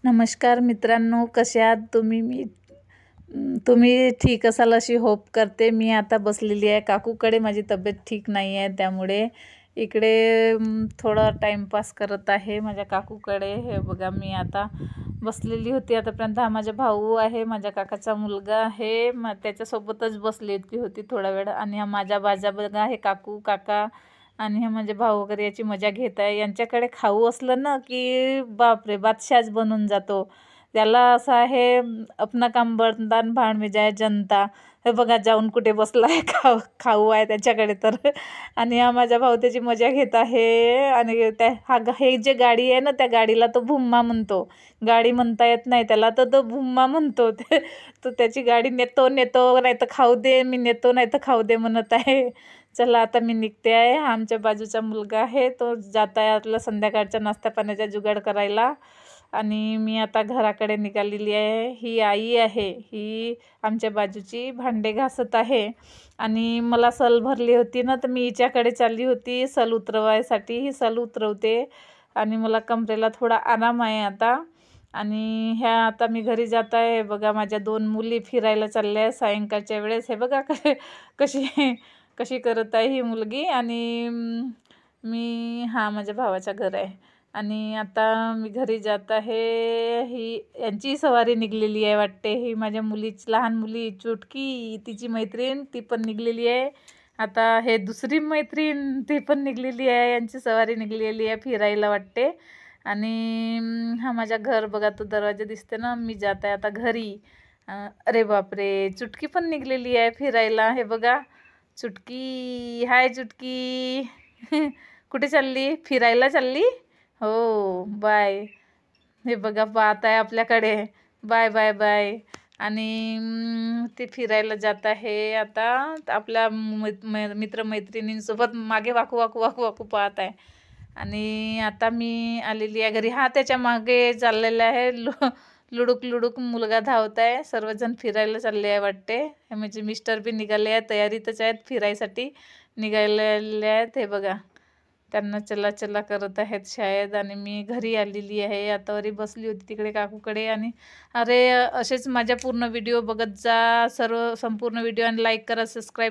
नमस्कार मित्रांनो, कसे आहात तुम्ही ठीक असाल अशी होप करते। मी आता बसलेली आहे काकूकडे, माझी तब्येत ठीक नाही आहे त्यामुळे इकडे थोडा टाइमपास करत आहे माझ्या काकूकडे। हे बघा, मी आता बसलेली होती। आतापर्यंत हा माझा भाऊ आहे, माझ्या काकाचा मुलगा आहे, त्याच्यासोबतच बसलेली होती थोडा वेळ। आणि हा माझा बाजा बघा, हे काकू काका आणि हे म्हणजे भाऊ वगैरे याची मजा घेत आहे। यांच्याकडे खाऊ असलं ना की बापरे, बादशाहच बनून जातो। त्याला असं आहे, अपना काम बर्तन भांड में जाए जनता। हे बघा, जाऊन कुठे बसला आहे, खाऊ आहे त्याच्याकडे तर। आणि हा माझा भाऊ त्याची मजा घेत आहे। आणि हे जे गाडी आहे ना, त्या गाडीला तो भुम्मा म्हणतो। गाडी म्हणता येत नाही त्याला, तर तो भुम्मा म्हणतो। तो त्याची गाडी नेतो नाही तर खाऊ दे, मी नेतो नाही तर खाऊ दे म्हणत आहे। चला आता मी निघते आहे। हा आमच्या बाजूचा मुलगा आहे, तो जात आहे आपला संध्याकाळच्या नाश्ता पाण्याचा जुगाड करायला। आणि मी आता घराकडे निघालेली आहे। ही आई आहे, ही आमच्या बाजूची भांडे घासत आहे। आणि मला सल भरली होती ना, तर मी हिच्याकडे चालली होती सल उतरवायसाठी। ही सल उतरवते आणि मला कमरेला थोडा आराम आहे आता। आणि ह्या आता मी घरी जात आहे। बघा, माझ्या 2 मुली फिरायला चालल्या आहे सायंकाळच्या वेळेस। हे बघा कशी कशी करत आहे ही मुलगी। आणि हा माझ्या भावाच्या घर आहे। आणि आता मी घरी जात आहे। ही यांची सवारी निघलेली आहे वाटते। ही माझ्या मुलीची, लहान मुली चुटकी, तिची मैत्रीण ती पण निघलेली आहे। आता हे दुसरी मैत्रीण ती पण निघलेली आहे, यांची सवारी निघलेली आहे फिरायला वाटते। आणि हा माझ्या घर बघा, तो दरवाजा दिसते ना, मी जात आहे आता घरी। अरे बापरे, चुटकी पण निघलेली आहे फिरायला। हे बघा चुटकी, हाय चुटकी। कुठे चालली? फिरायला चालली? हो, बाय। हे बघा, पाहत आहे आपल्याकडे, बाय बाय बाय। आणि ते फिरायला जात आहे आता आपल्या मित्रमैत्रिणींसोबत। मागे वाकू वाकू वाकू वाकू पाहत आहे। आणि आता मी आलेली आहे घरी। हा त्याच्या मागे चाललेला आहे, लुडूक लुडूक मुलगा धावत आहे। सर्वजण फिरायला चालले आहे वाटते। हे म्हणजे मिस्टर बी निघाले आहेत, तयारीतच आहेत, फिरायसाठी निघालेले आहेत। हे बघा, त्यांना चला चला करत आहेत शाळेत। आणि मी घरी आलेली आहे आता, वरी बसली होती तिकडे काकूकडे। आणि अरे, असेच माझ्या पूर्ण व्हिडिओ बघत जा, संपूर्ण व्हिडिओ, आणि लाईक करा, सबस्क्राईब